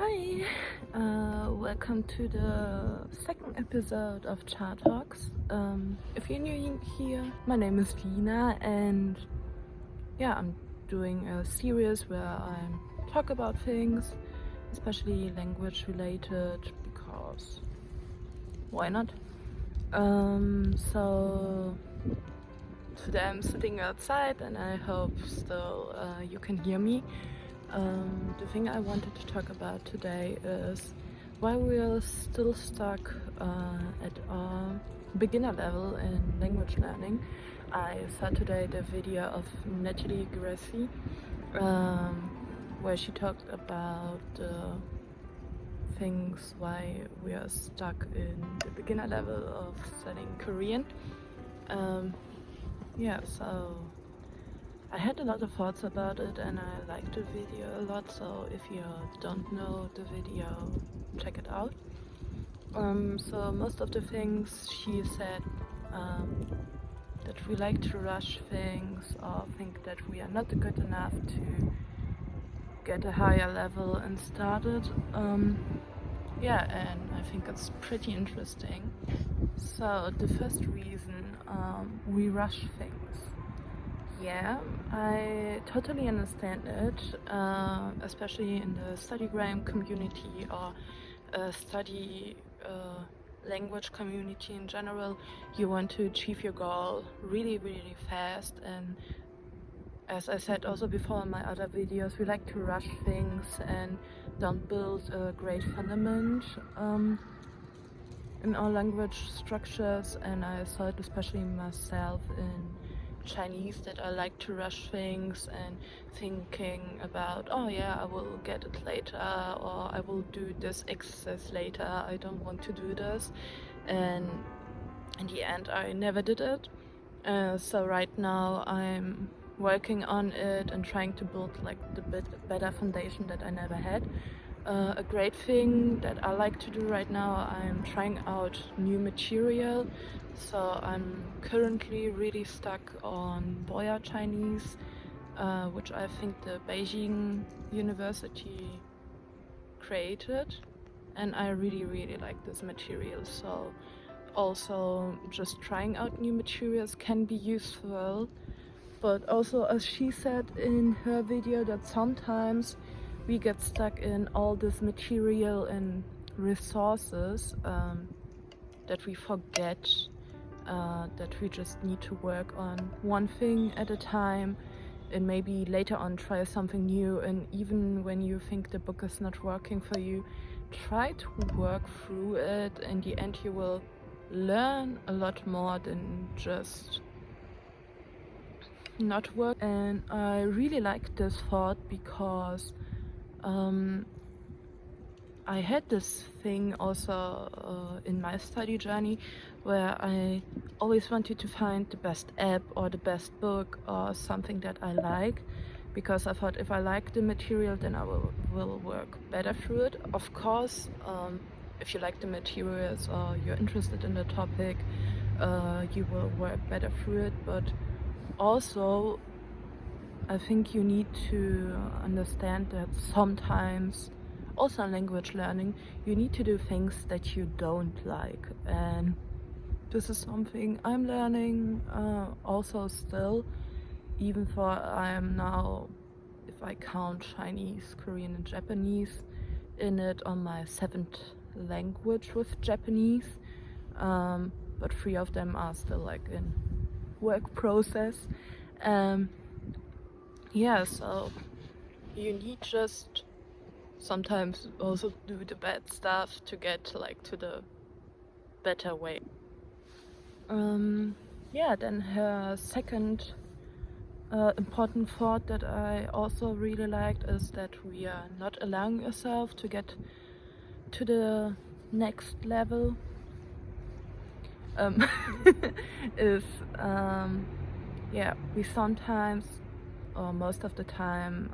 Hi, welcome to the second episode of Chá-Talks. If you're new here, my name is Lina, and yeah, I'm doing a series where I talk about things, especially language related, because why not? So today I'm sitting outside, and I hope still you can hear me. The thing I wanted to talk about today is why we're still stuck at our beginner level in language learning. I saw today the video of Natalie Grassi, where she talked about things why we are stuck in the beginner level of studying Korean. So I had a lot of thoughts about it, and I liked the video a lot, so if you don't know the video, check it out. So most of the things she said, that we like to rush things or think that we are not good enough to get a higher level and start it. And I think it's pretty interesting. So the first reason, we rush things. Yeah, I totally understand it, especially in the studygram community or study language community in general. You want to achieve your goal really, really fast, and as I said also before in my other videos, we like to rush things and don't build a great fundament in our language structures, and I saw it especially myself in Chinese, that I like to rush things and thinking about, oh yeah, I will get it later, or I will do this exercise later, I don't want to do this, and in the end I never did it. So right now I'm working on it and trying to build like the better foundation that I never had. A great thing that I like to do right now, I'm trying out new material. So I'm currently really stuck on Boya Chinese, which I think the Beijing University created, and I really, really like this material. So also just trying out new materials can be useful, but also, as she said in her video, that sometimes we get stuck in all this material and resources, that we forget that we just need to work on one thing at a time, and maybe later on try something new. And even when you think the book is not working for you, try to work through it. In the end you will learn a lot more than just not work. And I really like this thought because I had this thing also in my study journey, where I always wanted to find the best app or the best book or something that I like, because I thought if I like the material, then I will work better through it. Of course, if you like the materials or you're interested in the topic, you will work better through it. But also, I think you need to understand that sometimes, also in language learning, you need to do things that you don't like. And this is something I'm learning also still, even though I am now, if I count Chinese, Korean and Japanese in it, on my 7th language with Japanese. But 3 of them are still like in work process. So you need just sometimes also do the bad stuff to get like to the better way. Then her second important thought that I also really liked is that we are not allowing ourselves to get to the next level. We sometimes, or most of the time,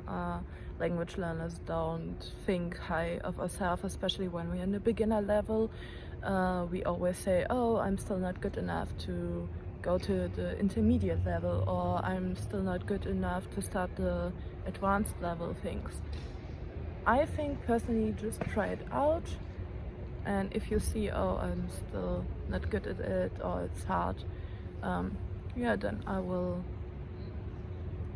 language learners don't think high of ourselves, especially when we're in the beginner level. We always say, oh, I'm still not good enough to go to the intermediate level, or I'm still not good enough to start the advanced level things. I think personally just try it out, and if you see, oh, I'm still not good at it or it's hard, yeah, then I will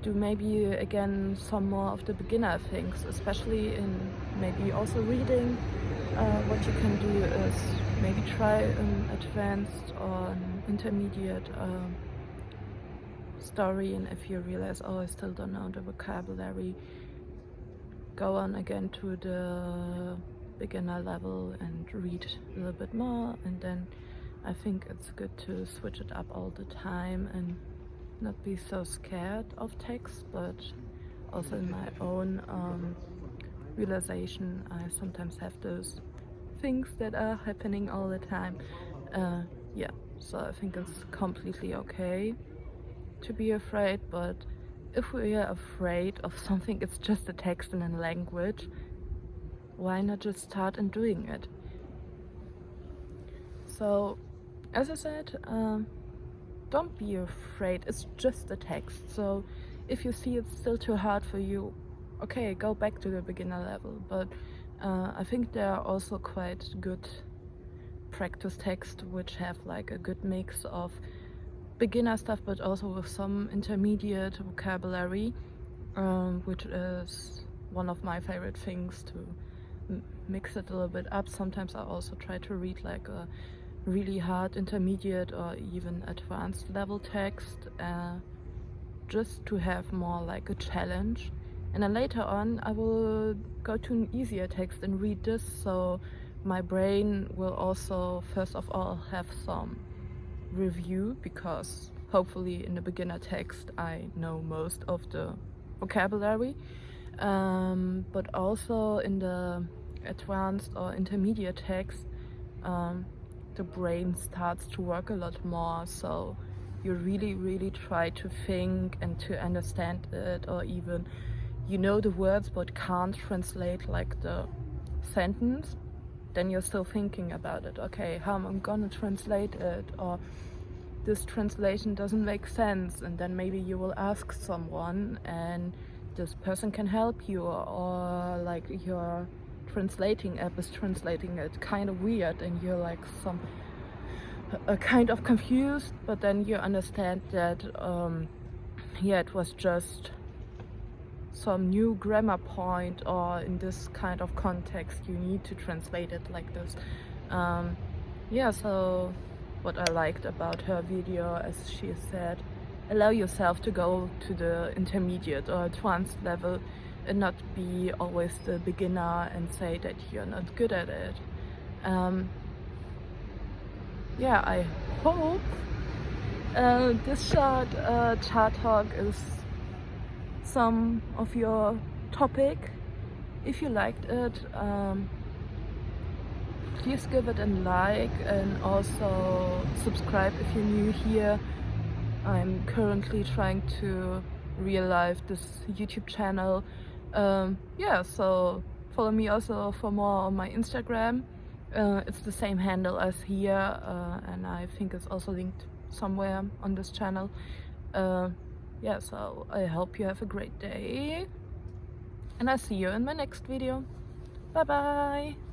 do maybe again some more of the beginner things, especially in maybe also reading. What you can do is maybe try an advanced or an intermediate story, and if you realize, oh, I still don't know the vocabulary, go on again to the beginner level and read a little bit more. And then I think it's good to switch it up all the time and not be so scared of text, but also in my own realization, I sometimes have those things that are happening all the time. Yeah, so I think it's completely okay to be afraid, but if we are afraid of something, it's just a text in a language, why not just start and doing it? So, as I said, don't be afraid, it's just a text. So if you see it's still too hard for you, okay, go back to the beginner level. But I think there are also quite good practice texts which have like a good mix of beginner stuff but also with some intermediate vocabulary, which is one of my favorite things, to mix it a little bit up. Sometimes I also try to read like a really hard intermediate or even advanced level text, just to have more like a challenge. And then later on I will go to an easier text and read this, so my brain will also first of all have some review, because hopefully in the beginner text I know most of the vocabulary, but also in the advanced or intermediate text, the brain starts to work a lot more, so you really try to think and to understand it, or even you know the words but can't translate like the sentence, then you're still thinking about it. Okay, how am I gonna translate it? Or this translation doesn't make sense, and then maybe you will ask someone and this person can help you, or like your translating app is translating it kind of weird and you're like kind of confused, but then you understand that yeah, it was just some new grammar point, or in this kind of context you need to translate it like this. Yeah, so what I liked about her video, as she said, allow yourself to go to the intermediate or advanced level and not be always the beginner and say that you're not good at it. Yeah, I hope this short chat talk is some of your topic. If you liked it, please give it a like, and also subscribe if you're new here. I'm currently trying to relive this YouTube channel. Yeah, so follow me also for more on my Instagram. It's the same handle as here, and I think it's also linked somewhere on this channel. Yeah, so I hope you have a great day, and I'll see you in my next video. Bye bye!